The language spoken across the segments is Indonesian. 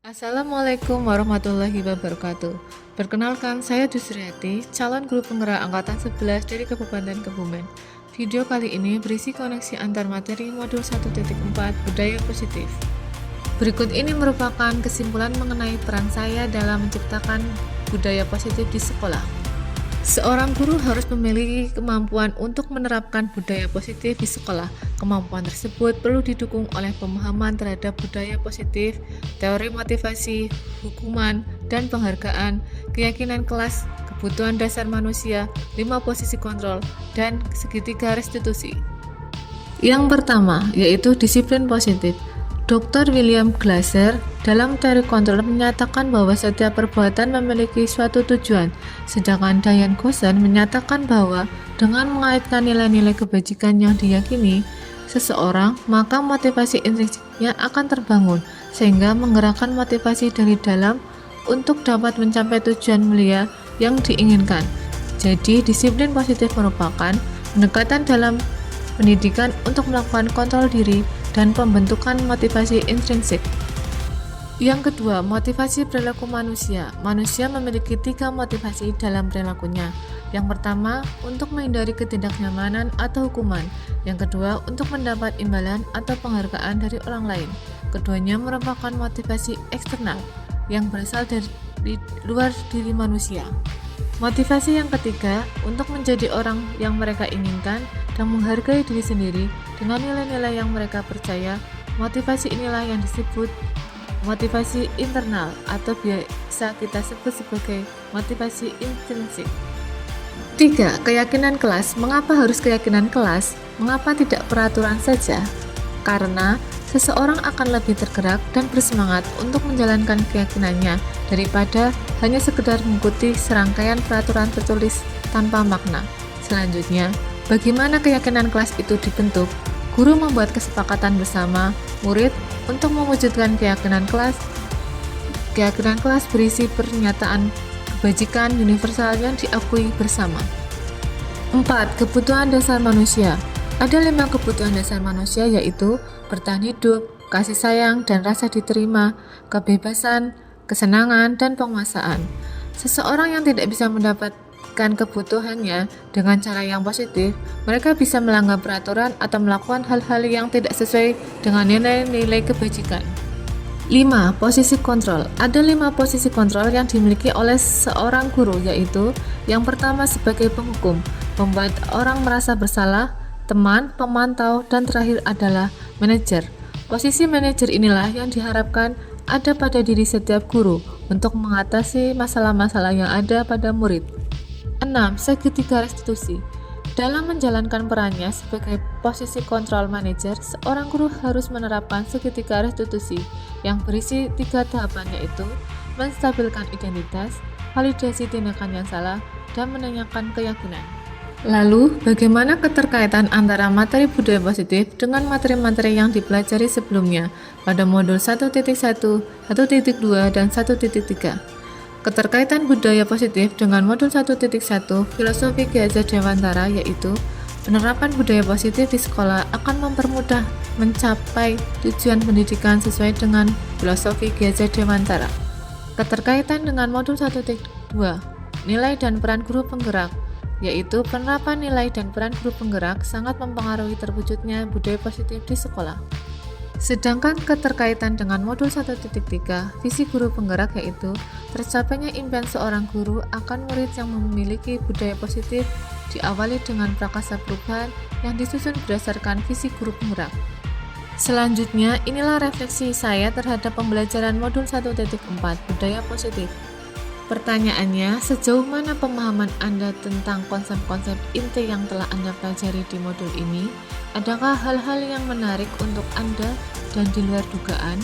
Assalamualaikum warahmatullahi wabarakatuh. Perkenalkan, saya Dusriati, calon guru penggerak angkatan 11 dari Kabupaten Kebumen. Video kali ini berisi koneksi antar materi modul 1.4 Budaya Positif. Berikut ini merupakan kesimpulan mengenai peran saya dalam menciptakan budaya positif di sekolah. Seorang guru harus memiliki kemampuan untuk menerapkan budaya positif di sekolah. Kemampuan tersebut perlu didukung oleh pemahaman terhadap budaya positif, teori motivasi, hukuman, dan penghargaan, keyakinan kelas, kebutuhan dasar manusia, 5 posisi kontrol, dan segitiga restitusi. Yang pertama, yaitu disiplin positif. Dr. William Glasser dalam teori kontrol menyatakan bahwa setiap perbuatan memiliki suatu tujuan, sedangkan Diane Gosson menyatakan bahwa dengan mengaitkan nilai-nilai kebajikan yang diyakini seseorang, maka motivasi intrinsiknya akan terbangun, sehingga menggerakkan motivasi dari dalam untuk dapat mencapai tujuan mulia yang diinginkan. Jadi, disiplin positif merupakan pendekatan dalam pendidikan untuk melakukan kontrol diri dan pembentukan motivasi intrinsik. Yang kedua, motivasi perilaku manusia. Manusia memiliki 3 motivasi dalam perilakunya. Yang pertama, untuk menghindari ketidaknyamanan atau hukuman. Yang kedua, untuk mendapat imbalan atau penghargaan dari orang lain. Keduanya merupakan motivasi eksternal yang berasal dari luar diri manusia. Motivasi yang ketiga, untuk menjadi orang yang mereka inginkan dan menghargai diri sendiri dengan nilai-nilai yang mereka percaya. Motivasi inilah yang disebut motivasi internal atau biasa kita sebut sebagai motivasi intrinsik. 3. Keyakinan kelas. Mengapa harus keyakinan kelas? Mengapa tidak peraturan saja? Karena seseorang akan lebih tergerak dan bersemangat untuk menjalankan keyakinannya daripada hanya sekedar mengikuti serangkaian peraturan tertulis tanpa makna. Selanjutnya, bagaimana keyakinan kelas itu dibentuk? Guru membuat kesepakatan bersama murid untuk mewujudkan keyakinan kelas. Keyakinan kelas berisi pernyataan kebajikan universal yang diakui bersama. 4. Kebutuhan dasar manusia. Ada 5 kebutuhan dasar manusia, yaitu bertahan hidup, kasih sayang dan rasa diterima, kebebasan, kesenangan, dan penguasaan. Seseorang yang tidak bisa mendapatkan kebutuhannya dengan cara yang positif, mereka bisa melanggar peraturan atau melakukan hal-hal yang tidak sesuai dengan nilai-nilai kebajikan. 5. Posisi kontrol. Ada 5 posisi kontrol yang dimiliki oleh seorang guru, yaitu yang pertama sebagai penghukum, membuat orang merasa bersalah, teman, pemantau, dan terakhir adalah manajer. Posisi manajer inilah yang diharapkan ada pada diri setiap guru untuk mengatasi masalah-masalah yang ada pada murid. 6. Segitiga restitusi. Dalam menjalankan perannya sebagai posisi kontrol manajer, seorang guru harus menerapkan segitiga restitusi yang berisi 3 tahapan, yaitu menstabilkan identitas, validasi tindakan yang salah, dan menanyakan keyakinan. Lalu, bagaimana keterkaitan antara materi budaya positif dengan materi-materi yang dipelajari sebelumnya pada modul 1.1, 1.2, dan 1.3? Keterkaitan budaya positif dengan modul 1.1 Filosofi Ki Hajar Dewantara, yaitu penerapan budaya positif di sekolah akan mempermudah mencapai tujuan pendidikan sesuai dengan filosofi Ki Hajar Dewantara. Keterkaitan dengan modul 1.2 Nilai dan peran guru penggerak, yaitu penerapan nilai dan peran guru penggerak sangat mempengaruhi terwujudnya budaya positif di sekolah. Sedangkan keterkaitan dengan modul 1.3 visi guru penggerak, yaitu tercapainya impian seorang guru akan murid yang memiliki budaya positif, diawali dengan prakasa perubahan yang disusun berdasarkan visi guru penggerak. Selanjutnya, inilah refleksi saya terhadap pembelajaran modul 1.4 budaya positif. Pertanyaannya, sejauh mana pemahaman Anda tentang konsep-konsep inti yang telah Anda pelajari di modul ini? Adakah hal-hal yang menarik untuk Anda dan di luar dugaan?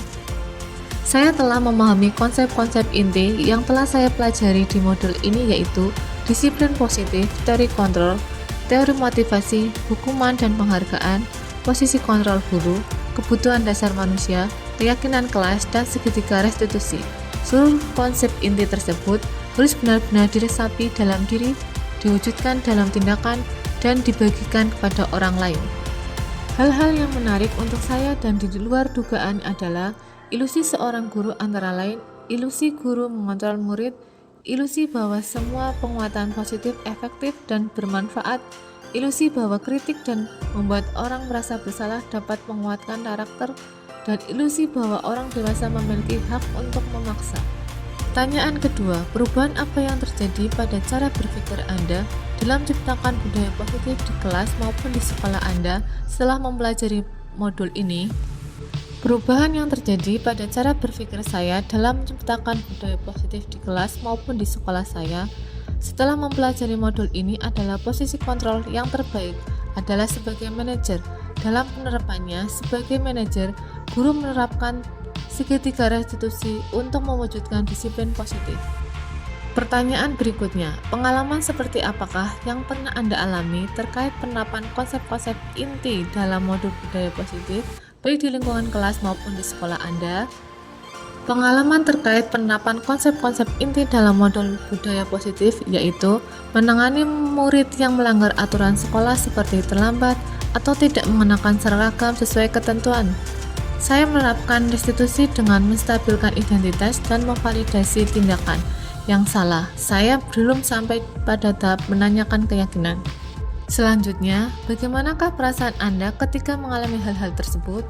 Saya telah memahami konsep-konsep inti yang telah saya pelajari di modul ini, yaitu disiplin positif, teori kontrol, teori motivasi, hukuman dan penghargaan, posisi kontrol guru, kebutuhan dasar manusia, keyakinan kelas, dan segitiga restitusi. Seluruh konsep inti tersebut harus benar-benar diresapi dalam diri, diwujudkan dalam tindakan, dan dibagikan kepada orang lain. Hal-hal yang menarik untuk saya dan di luar dugaan adalah Ilusi seorang guru antara lain ilusi guru mengontrol murid, ilusi bahwa semua penguatan positif efektif dan bermanfaat, ilusi bahwa kritik dan membuat orang merasa bersalah dapat menguatkan karakter, dan ilusi bahwa orang dewasa memiliki hak untuk memaksa. Pertanyaan kedua, perubahan apa yang terjadi pada cara berpikir Anda dalam menciptakan budaya positif di kelas maupun di sekolah Anda setelah mempelajari modul ini? Perubahan yang terjadi pada cara berpikir saya dalam menciptakan budaya positif di kelas maupun di sekolah saya setelah mempelajari modul ini adalah posisi kontrol yang terbaik adalah sebagai manajer. Dalam penerapannya, sebagai manajer, guru menerapkan segitiga restitusi untuk mewujudkan disiplin positif. Pertanyaan berikutnya, pengalaman seperti apakah yang pernah Anda alami terkait penerapan konsep-konsep inti dalam modul budaya positif, baik di lingkungan kelas maupun di sekolah Anda? Pengalaman terkait penerapan konsep-konsep inti dalam modul budaya positif yaitu menangani murid yang melanggar aturan sekolah seperti terlambat atau tidak mengenakan seragam sesuai ketentuan. Saya menerapkan restitusi dengan menstabilkan identitas dan memvalidasi tindakan yang salah. Saya belum sampai pada tahap menanyakan keyakinan. Selanjutnya, bagaimanakah perasaan Anda ketika mengalami hal-hal tersebut?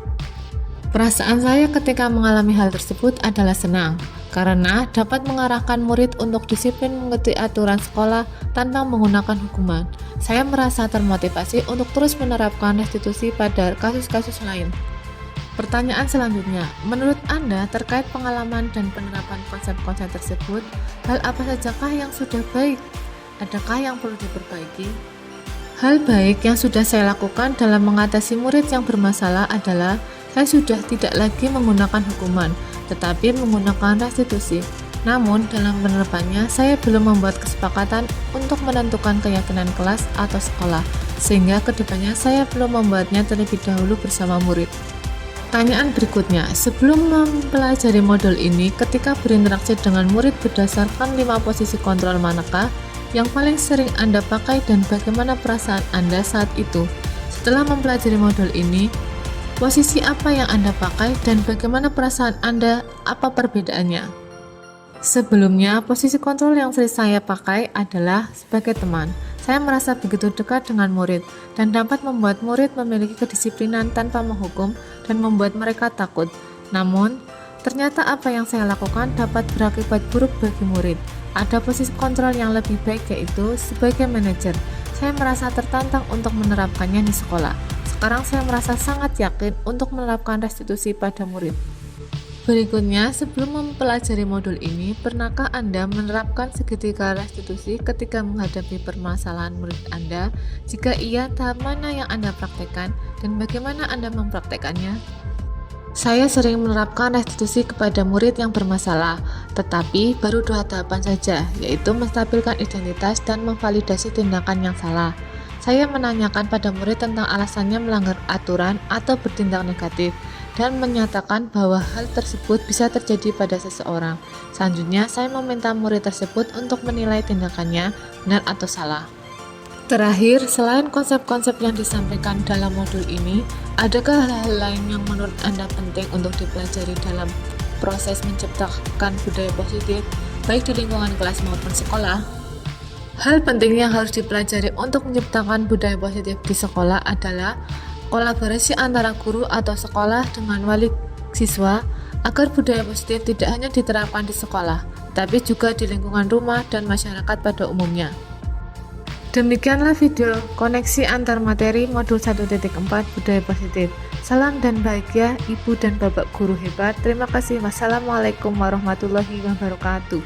Perasaan saya ketika mengalami hal tersebut adalah senang, karena dapat mengarahkan murid untuk disiplin mengikuti aturan sekolah tanpa menggunakan hukuman. Saya merasa termotivasi untuk terus menerapkan restitusi pada kasus-kasus lain. Pertanyaan selanjutnya, menurut Anda terkait pengalaman dan penerapan konsep-konsep tersebut, hal apa sajakah yang sudah baik? Adakah yang perlu diperbaiki? Hal baik yang sudah saya lakukan dalam mengatasi murid yang bermasalah adalah saya sudah tidak lagi menggunakan hukuman, tetapi menggunakan restitusi. Namun, dalam penerapannya, saya belum membuat kesepakatan untuk menentukan keyakinan kelas atau sekolah, sehingga kedepannya saya belum membuatnya terlebih dahulu bersama murid. Pertanyaan berikutnya, sebelum mempelajari modul ini, ketika berinteraksi dengan murid berdasarkan 5 posisi kontrol manakah yang paling sering Anda pakai dan bagaimana perasaan Anda saat itu? Setelah mempelajari modul ini, posisi apa yang Anda pakai dan bagaimana perasaan Anda, apa perbedaannya? Sebelumnya, posisi kontrol yang sering saya pakai adalah sebagai teman. Saya merasa begitu dekat dengan murid dan dapat membuat murid memiliki kedisiplinan tanpa menghukum dan membuat mereka takut. Namun, ternyata apa yang saya lakukan dapat berakibat buruk bagi murid. Ada posisi kontrol yang lebih baik yaitu sebagai manajer. Saya merasa tertantang untuk menerapkannya di sekolah. Sekarang saya merasa sangat yakin untuk menerapkan restitusi pada murid. Berikutnya, sebelum mempelajari modul ini, pernahkah Anda menerapkan segitiga restitusi ketika menghadapi permasalahan murid Anda? Jika iya, tahap mana yang Anda praktekkan dan bagaimana Anda mempraktekannya? Saya sering menerapkan restitusi kepada murid yang bermasalah, tetapi baru 2 tahapan saja, yaitu menstabilkan identitas dan memvalidasi tindakan yang salah. Saya menanyakan pada murid tentang alasannya melanggar aturan atau bertindak negatif, dan menyatakan bahwa hal tersebut bisa terjadi pada seseorang. Selanjutnya, saya meminta murid tersebut untuk menilai tindakannya benar atau salah. Terakhir, selain konsep-konsep yang disampaikan dalam modul ini, adakah hal-hal lain yang menurut Anda penting untuk dipelajari dalam proses menciptakan budaya positif, baik di lingkungan kelas maupun sekolah? Hal penting yang harus dipelajari untuk menciptakan budaya positif di sekolah adalah kolaborasi antara guru atau sekolah dengan wali siswa agar budaya positif tidak hanya diterapkan di sekolah, tapi juga di lingkungan rumah dan masyarakat pada umumnya. Demikianlah video koneksi antar materi modul 1.4 budaya positif. Salam dan bahagia Ibu dan Bapak guru hebat. Terima kasih. Wassalamualaikum warahmatullahi wabarakatuh.